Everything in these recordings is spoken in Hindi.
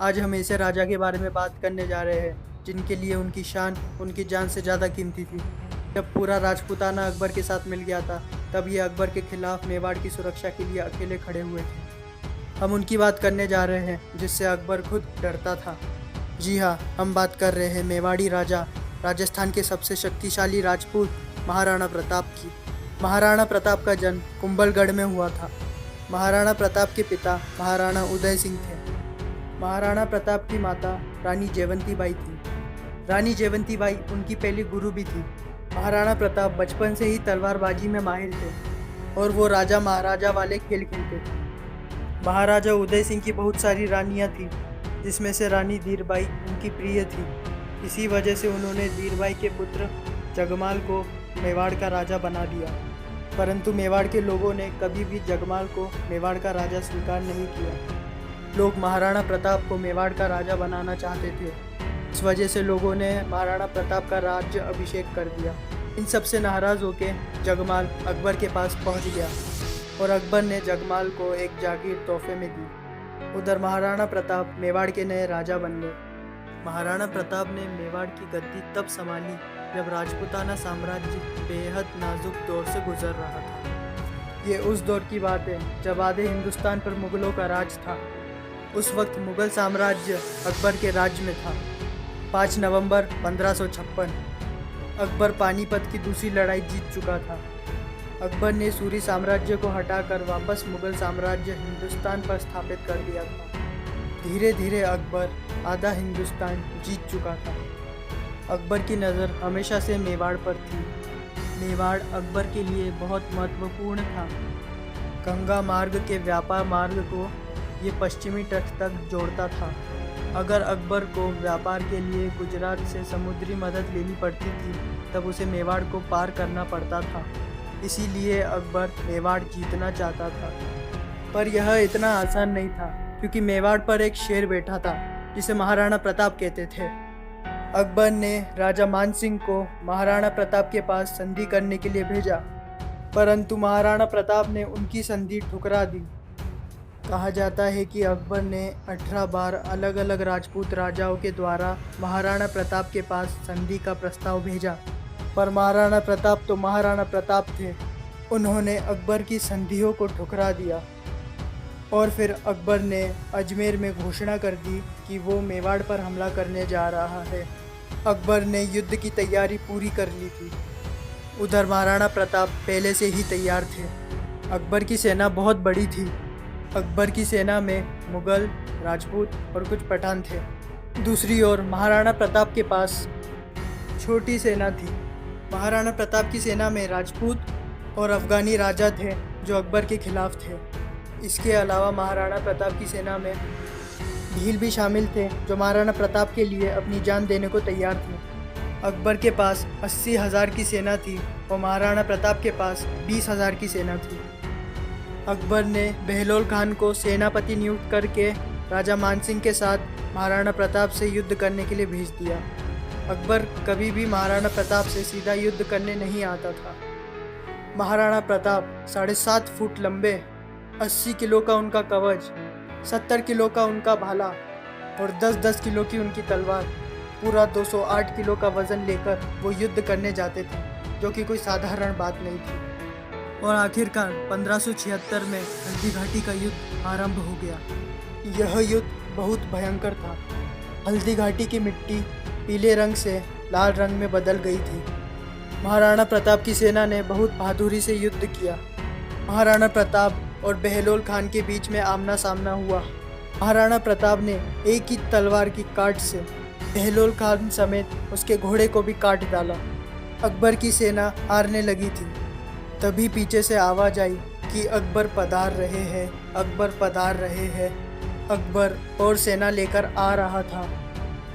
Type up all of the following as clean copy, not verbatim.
आज हम ऐसे राजा के बारे में बात करने जा रहे हैं जिनके लिए उनकी शान उनकी जान से ज़्यादा कीमती थी। जब पूरा राजपूताना अकबर के साथ मिल गया था, तब ये अकबर के खिलाफ मेवाड़ की सुरक्षा के लिए अकेले खड़े हुए थे। हम उनकी बात करने जा रहे हैं जिससे अकबर खुद डरता था। जी हाँ, हम बात कर रहे हैं मेवाड़ी राजा, राजस्थान के सबसे शक्तिशाली राजपूत महाराणा प्रताप की। महाराणा प्रताप का जन्म कुंभलगढ़ में हुआ था। महाराणा प्रताप के पिता महाराणा उदय सिंह थे। महाराणा प्रताप की माता रानी जयवंती बाई थी। रानी जयवंती बाई उनकी पहली गुरु भी थी। महाराणा प्रताप बचपन से ही तलवारबाजी में माहिर थे और वो राजा महाराजा वाले खेल खेलते थे। महाराजा उदय सिंह की बहुत सारी रानियां थीं, जिसमें से रानी धीरबाई उनकी प्रिय थी। इसी वजह से उन्होंने धीरबाई के पुत्र जगमाल को मेवाड़ का राजा बना दिया। परंतु मेवाड़ के लोगों ने कभी भी जगमाल को मेवाड़ का राजा स्वीकार नहीं किया। लोग महाराणा प्रताप को मेवाड़ का राजा बनाना चाहते थे। इस वजह से लोगों ने महाराणा प्रताप का राज्य अभिषेक कर दिया। इन सब से नाराज़ होकर जगमाल अकबर के पास पहुंच गया और अकबर ने जगमाल को एक जागीर तोहफे में दी। उधर महाराणा प्रताप मेवाड़ के नए राजा बन गए। महाराणा प्रताप ने मेवाड़ की गद्दी तब संभाली जब राजपूताना साम्राज्य बेहद नाजुक दौर से गुजर रहा था। ये उस दौर की बात है जब आधे हिंदुस्तान पर मुगलों का राज था। उस वक्त मुगल साम्राज्य अकबर के राज्य में था। 5 नवंबर 1556 अकबर पानीपत की दूसरी लड़ाई जीत चुका था। अकबर ने सूरी साम्राज्य को हटाकर वापस मुगल साम्राज्य हिंदुस्तान पर स्थापित कर दिया था। धीरे धीरे अकबर आधा हिंदुस्तान जीत चुका था। अकबर की नज़र हमेशा से मेवाड़ पर थी। मेवाड़ अकबर के लिए बहुत महत्वपूर्ण था। गंगा मार्ग के व्यापार मार्ग को ये पश्चिमी तट तक जोड़ता था। अगर अकबर को व्यापार के लिए गुजरात से समुद्री मदद लेनी पड़ती थी, तब उसे मेवाड़ को पार करना पड़ता था। इसीलिए अकबर मेवाड़ जीतना चाहता था। पर यह इतना आसान नहीं था, क्योंकि मेवाड़ पर एक शेर बैठा था जिसे महाराणा प्रताप कहते थे। अकबर ने राजा मानसिंह को महाराणा प्रताप के पास संधि करने के लिए भेजा, परंतु महाराणा प्रताप ने उनकी संधि ठुकरा दी। कहा जाता है कि अकबर ने 18 बार अलग अलग राजपूत राजाओं के द्वारा महाराणा प्रताप के पास संधि का प्रस्ताव भेजा, पर महाराणा प्रताप तो महाराणा प्रताप थे। उन्होंने अकबर की संधियों को ठुकरा दिया और फिर अकबर ने अजमेर में घोषणा कर दी कि वो मेवाड़ पर हमला करने जा रहा है। अकबर ने युद्ध की तैयारी पूरी कर ली थी। उधर महाराणा प्रताप पहले से ही तैयार थे। अकबर की सेना बहुत बड़ी थी। अकबर की सेना में मुगल, राजपूत और कुछ पठान थे। दूसरी ओर महाराणा प्रताप के पास छोटी सेना थी। महाराणा प्रताप की सेना में राजपूत और अफगानी राजा थे जो अकबर के खिलाफ थे। इसके अलावा महाराणा प्रताप की सेना में भील भी शामिल थे, जो महाराणा प्रताप के लिए अपनी जान देने को तैयार थे। अकबर के पास 80,000 की सेना थी और महाराणा प्रताप के पास 20,000 की सेना थी। अकबर ने बहलोल खान को सेनापति नियुक्त करके राजा मानसिंह के साथ महाराणा प्रताप से युद्ध करने के लिए भेज दिया। अकबर कभी भी महाराणा प्रताप से सीधा युद्ध करने नहीं आता था। महाराणा प्रताप 7.5 फुट लंबे, 80 किलो का उनका कवच, 70 किलो का उनका भाला और 10-10 किलो की उनकी तलवार, पूरा 208 किलो का वजन लेकर वो युद्ध करने जाते थे, जो कि कोई साधारण बात नहीं थी। और आखिरकार 1576 में हल्दी घाटी का युद्ध आरंभ हो गया। यह युद्ध बहुत भयंकर था। हल्दी घाटी की मिट्टी पीले रंग से लाल रंग में बदल गई थी। महाराणा प्रताप की सेना ने बहुत बहादुरी से युद्ध किया। महाराणा प्रताप और बहलोल खान के बीच में आमना सामना हुआ। महाराणा प्रताप ने एक ही तलवार की काट से बहलोल खान समेत उसके घोड़े को भी काट डाला। अकबर की सेना हारने लगी थी। तभी पीछे से आवाज़ आई कि अकबर पधार रहे हैं, अकबर पधार रहे हैं। अकबर और सेना लेकर आ रहा था।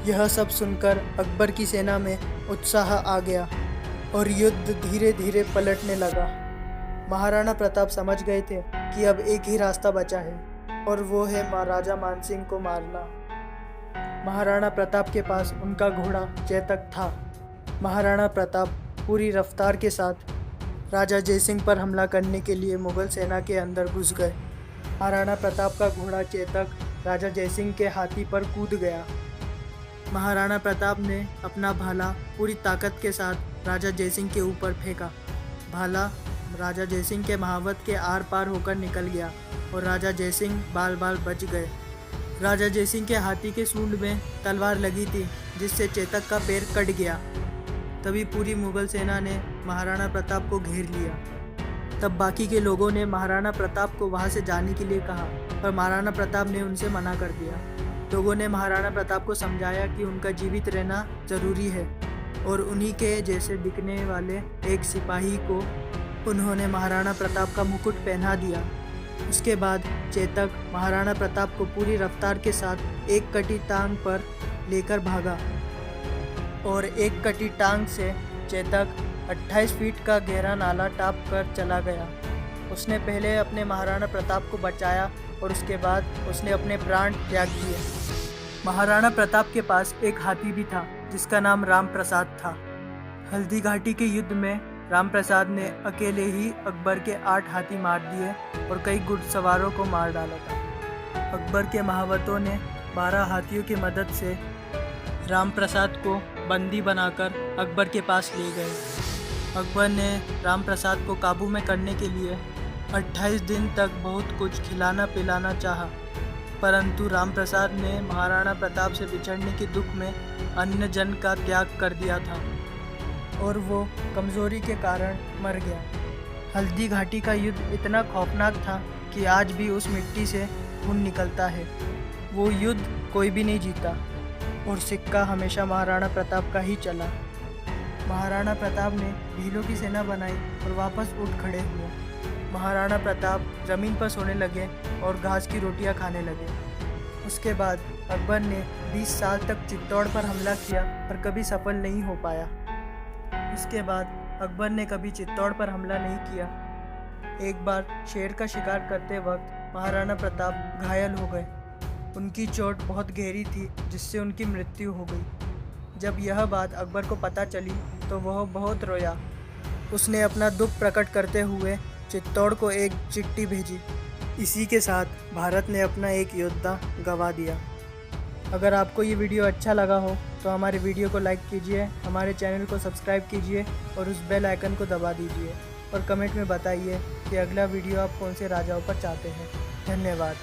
यह सब सुनकर अकबर की सेना में उत्साह आ गया और युद्ध धीरे धीरे पलटने लगा। महाराणा प्रताप समझ गए थे कि अब एक ही रास्ता बचा है और वो है महाराजा मानसिंह को मारना। महाराणा प्रताप के पास उनका घोड़ा चेतक था। महाराणा प्रताप पूरी रफ्तार के साथ राजा जयसिंह पर हमला करने के लिए मुगल सेना के अंदर घुस गए। महाराणा प्रताप का घोड़ा चेतक राजा जयसिंह के हाथी पर कूद गया। महाराणा प्रताप ने अपना भाला पूरी ताकत के साथ राजा जयसिंह के ऊपर फेंका। भाला राजा जयसिंह के महावत के आर पार होकर निकल गया और राजा जयसिंह बाल बाल बच गए। राजा जयसिंह के हाथी के सूंड में तलवार लगी थी, जिससे चेतक का पैर कट गया। तभी पूरी मुगल सेना ने महाराणा प्रताप को घेर लिया। तब बाकी के लोगों ने महाराणा प्रताप को वहां से जाने के लिए कहा, पर महाराणा प्रताप ने उनसे मना कर दिया। लोगों ने महाराणा प्रताप को समझाया कि उनका जीवित रहना जरूरी है और उन्हीं के जैसे दिखने वाले एक सिपाही को उन्होंने महाराणा प्रताप का मुकुट पहना दिया। उसके बाद चेतक महाराणा प्रताप को पूरी रफ्तार के साथ एक कटी टांग पर लेकर भागा और एक कटी टांग से चेतक 28 फीट का गहरा नाला टाप कर चला गया। उसने पहले अपने महाराणा प्रताप को बचाया और उसके बाद उसने अपने प्राण त्याग दिए। महाराणा प्रताप के पास एक हाथी भी था जिसका नाम राम प्रसाद था। हल्दी घाटी के युद्ध में राम प्रसाद ने अकेले ही अकबर के 8 हाथी मार दिए और कई घुड़सवारों को मार डाला था। अकबर के महावतों ने 12 हाथियों की मदद से राम प्रसाद को बंदी बनाकर अकबर के पास ले गए। अकबर ने राम प्रसाद को काबू में करने के लिए 28 दिन तक बहुत कुछ खिलाना पिलाना चाहा, परंतु राम प्रसाद ने महाराणा प्रताप से बिछड़ने के दुख में अन्य जन का त्याग कर दिया था और वो कमज़ोरी के कारण मर गया। हल्दी घाटी का युद्ध इतना खौफनाक था कि आज भी उस मिट्टी से खून निकलता है। वो युद्ध कोई भी नहीं जीता और सिक्का हमेशा महाराणा प्रताप का ही चला। महाराणा प्रताप ने भीलों की सेना बनाई और वापस उठ खड़े हुए। महाराणा प्रताप ज़मीन पर सोने लगे और घास की रोटियां खाने लगे। उसके बाद अकबर ने 20 साल तक चित्तौड़ पर हमला किया पर कभी सफल नहीं हो पाया। इसके बाद अकबर ने कभी चित्तौड़ पर हमला नहीं किया। एक बार शेर का शिकार करते वक्त महाराणा प्रताप घायल हो गए। उनकी चोट बहुत गहरी थी जिससे उनकी मृत्यु हो गई। जब यह बात अकबर को पता चली तो वह बहुत रोया। उसने अपना दुख प्रकट करते हुए चित्तौड़ को एक चिट्ठी भेजी। इसी के साथ भारत ने अपना एक योद्धा गंवा दिया। अगर आपको ये वीडियो अच्छा लगा हो तो हमारे वीडियो को लाइक कीजिए, हमारे चैनल को सब्सक्राइब कीजिए और उस बेल आइकन को दबा दीजिए और कमेंट में बताइए कि अगला वीडियो आप कौन से राजाओं पर चाहते हैं। धन्यवाद।